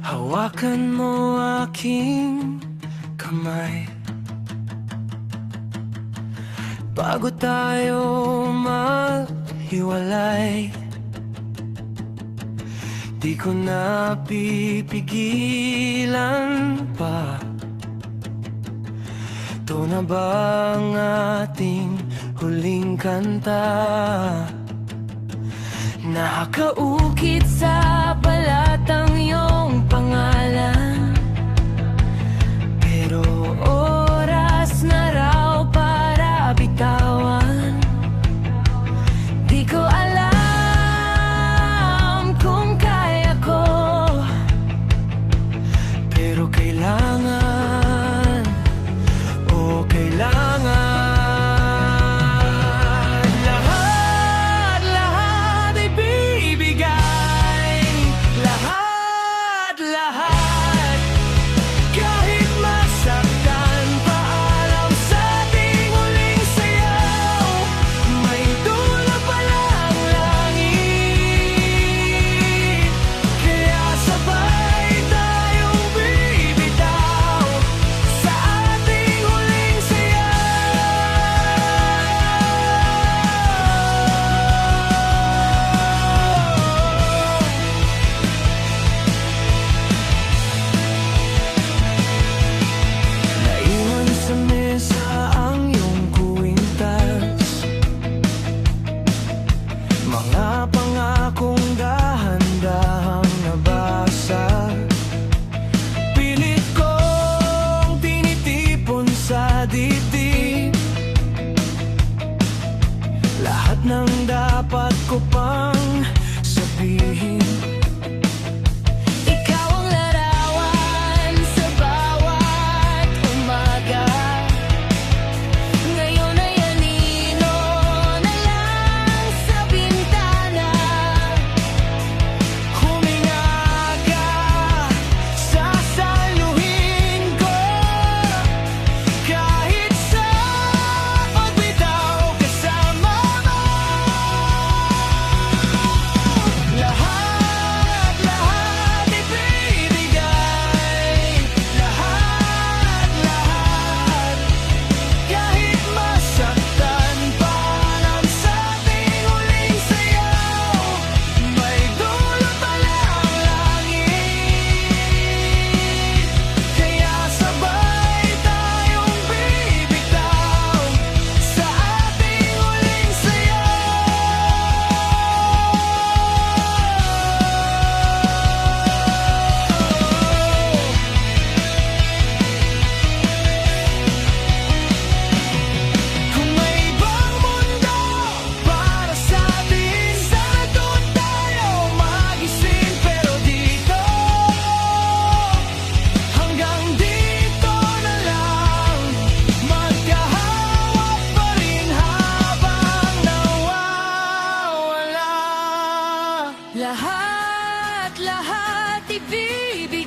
Hawakan mo aking kamay bago tayo maghiwalay. Di ko na pipigilan pa. Ito na ba ang ating huling kanta? Nakaukit sa balatang iyong pangalan, pero oras na raw para bitawan. Di ko alam kung kaya ko, pero kailangan, oh kailangan. Mga pangakong dahan-dahang nabasa, pilit kong tinitipon sa dibdib. Lahat ng dapat ko pang sabihin. Ikaw ang larawan sa bawat umaga. Ngayon ay anino na lang sa bintana. Huminga ka, sasaluhin ko. Kahit sa pagbitaw kasama mo. Lahat ibibigay. Lahat kahit masaktan pa lang sa ating huling sayaw. May dulot pala ang langit, kaya sabay tayong bibitaw sa ating huling Kung may ibang mundo para sa atin, sana doon tayo magising. Pero dito, hanggang dito na lang, magkahawak pa rin habang nawawala. Lahat ibibigay.